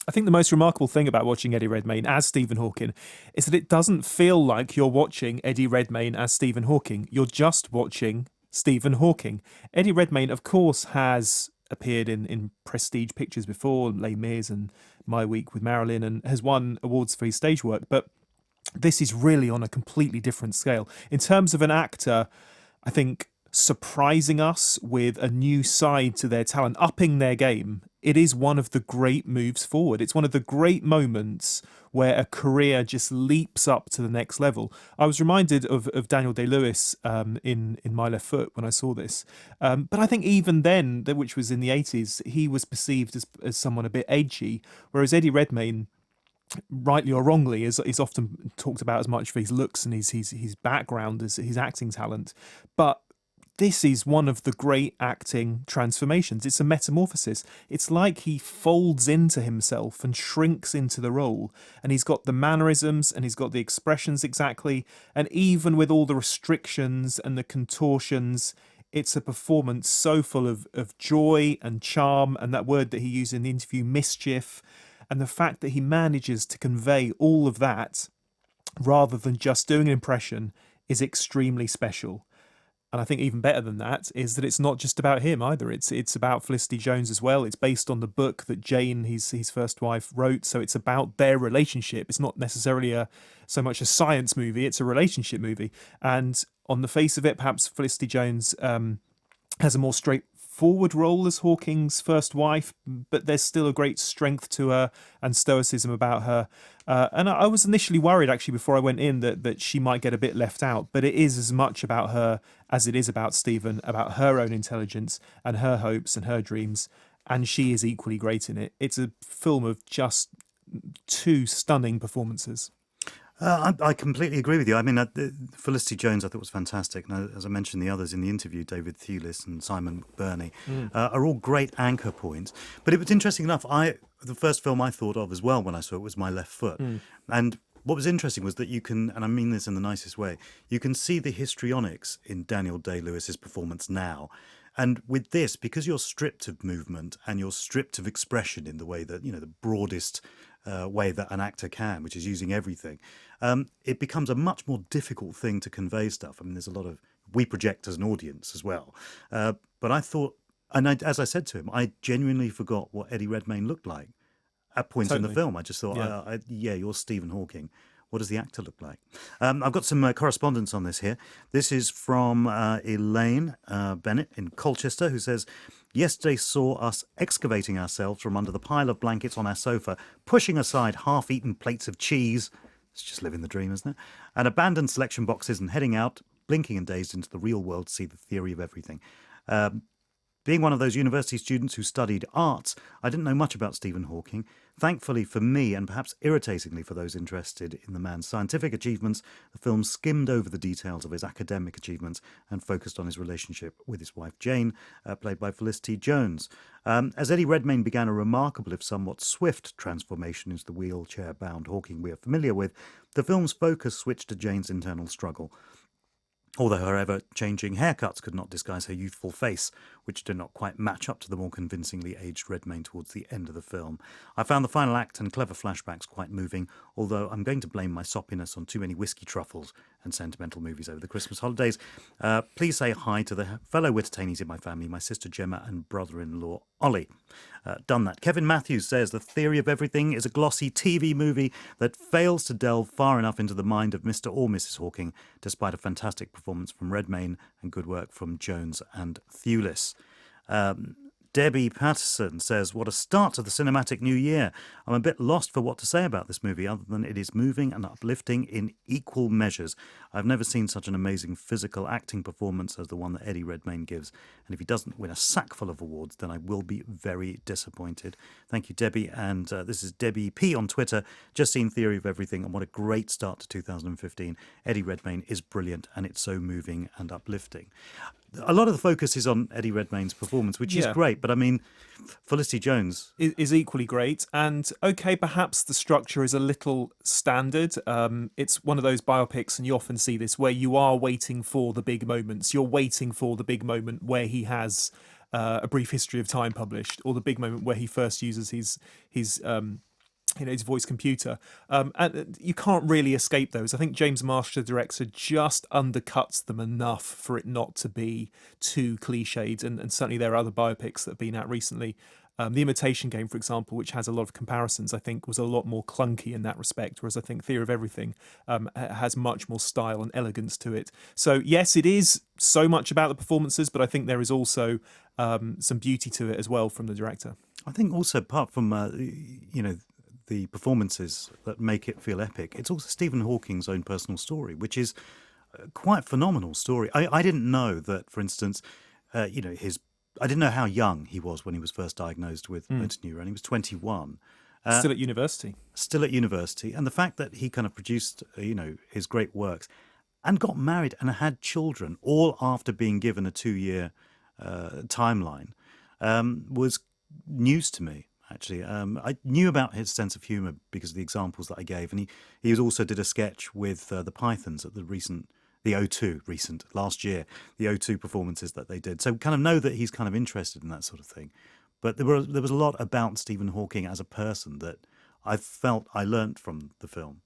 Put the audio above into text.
I think the most remarkable thing about watching Eddie Redmayne as Stephen Hawking is that it doesn't feel like you're watching Eddie Redmayne as Stephen Hawking. You're just watching Stephen Hawking. Eddie Redmayne, of course, has appeared in prestige pictures before, Les Mis and My Week with Marilyn, and has won awards for his stage work. But this is really on a completely different scale. In terms of an actor, I think surprising us with a new side to their talent, upping their game, it is one of the great moves forward. It's one of the great moments where a career just leaps up to the next level. I was reminded of Daniel Day-Lewis in My Left Foot when I saw this. But I think even then, which was in the 80s, he was perceived as someone a bit edgy, whereas Eddie Redmayne, rightly or wrongly, is often talked about as much for his looks and his background as his acting talent. But this is one of the great acting transformations. It's a metamorphosis. It's like he folds into himself and shrinks into the role. And he's got the mannerisms and he's got the expressions exactly. And even with all the restrictions and the contortions, it's a performance so full of joy and charm, and that word that he used in the interview, mischief. And the fact that he manages to convey all of that rather than just doing an impression is extremely special. And I think even better than that is that it's not just about him either. It's about Felicity Jones as well. It's based on the book that Jane, his first wife, wrote. So it's about their relationship. It's not necessarily so much a science movie. It's a relationship movie. And on the face of it, perhaps Felicity Jones has a more straightforward role as Hawking's first wife, but there's still a great strength to her and stoicism about her. And I was initially worried, actually, before I went in, that she might get a bit left out. But it is as much about her as it is about Stephen, about her own intelligence and her hopes and her dreams. And she is equally great in it. It's a film of just two stunning performances. I completely agree with you. I mean, Felicity Jones, I thought was fantastic. And as I mentioned, the others in the interview, David Thewlis and Simon McBurney, are all great anchor points. But it was interesting enough. The first film I thought of as well when I saw it was My Left Foot. And what was interesting was that you can, and I mean this in the nicest way, you can see the histrionics in Daniel Day-Lewis's performance now. And with this, because you're stripped of movement and you're stripped of expression in the way that, the broadest way that an actor can, which is using everything, it becomes a much more difficult thing to convey stuff. I mean, there's a lot of, we project as an audience as well. But I thought, as I said to him, I genuinely forgot what Eddie Redmayne looked like at points in the film. I just thought, yeah, you're Stephen Hawking. What does the actor look like? I've got some correspondence on this here. This is from Elaine Bennett in Colchester, who says, yesterday saw us excavating ourselves from under the pile of blankets on our sofa, pushing aside half-eaten plates of cheese. It's just living the dream, isn't it? And abandoned selection boxes and heading out, blinking and dazed into the real world to see the theory of everything. Being one of those university students who studied arts, I didn't know much about Stephen Hawking. Thankfully for me, and perhaps irritatingly for those interested in the man's scientific achievements, the film skimmed over the details of his academic achievements and focused on his relationship with his wife Jane, played by Felicity Jones. As Eddie Redmayne began a remarkable, if somewhat swift, transformation into the wheelchair-bound Hawking we are familiar with, the film's focus switched to Jane's internal struggle. Although her ever-changing haircuts could not disguise her youthful face, which did not quite match up to the more convincingly aged Redmayne towards the end of the film. I found the final act and clever flashbacks quite moving, although I'm going to blame my soppiness on too many whiskey truffles and sentimental movies over the Christmas holidays. Please say hi to the fellow Wittertanies in my family, my sister Gemma and brother-in-law Ollie. Done that. Kevin Matthews says The Theory of Everything is a glossy TV movie that fails to delve far enough into the mind of Mr. or Mrs. Hawking, despite a fantastic performance from Redmayne and good work from Jones and Thewlis. Debbie Patterson says, what a start to the cinematic new year. I'm a bit lost for what to say about this movie other than it is moving and uplifting in equal measures. I've never seen such an amazing physical acting performance as the one that Eddie Redmayne gives. And if he doesn't win a sack full of awards, then I will be very disappointed. Thank you, Debbie. And this is Debbie P on Twitter. Just seen Theory of Everything, and what a great start to 2015. Eddie Redmayne is brilliant, and it's so moving and uplifting. A lot of the focus is on Eddie Redmayne's performance, which is great. But I mean, Felicity Jones is equally great. And okay, perhaps the structure is a little standard. It's one of those biopics, and you often see this, where you are waiting for the big moments. You're waiting for the big moment where he has A Brief History of Time published, or the big moment where he first uses his his voice computer. And you can't really escape those. I think James Marsh, the director, just undercuts them enough for it not to be too cliched. And certainly there are other biopics that have been out recently. The Imitation Game, for example, which has a lot of comparisons, I think was a lot more clunky in that respect, whereas I think Theory of Everything has much more style and elegance to it. So yes, it is so much about the performances, but I think there is also some beauty to it as well from the director. I think also apart from the performances that make it feel epic, it's also Stephen Hawking's own personal story, which is quite a phenomenal story. I didn't know that, for instance, I didn't know how young he was when he was first diagnosed with motor neuron. He was 21. Still at university. Still at university. And the fact that he kind of produced, his great works and got married and had children all after being given a 2-year timeline was news to me. Actually, I knew about his sense of humour because of the examples that I gave, and he also did a sketch with the Pythons at last year, the O2 performances that they did. So kind of know that he's kind of interested in that sort of thing. But there was a lot about Stephen Hawking as a person that I felt I learnt from the film.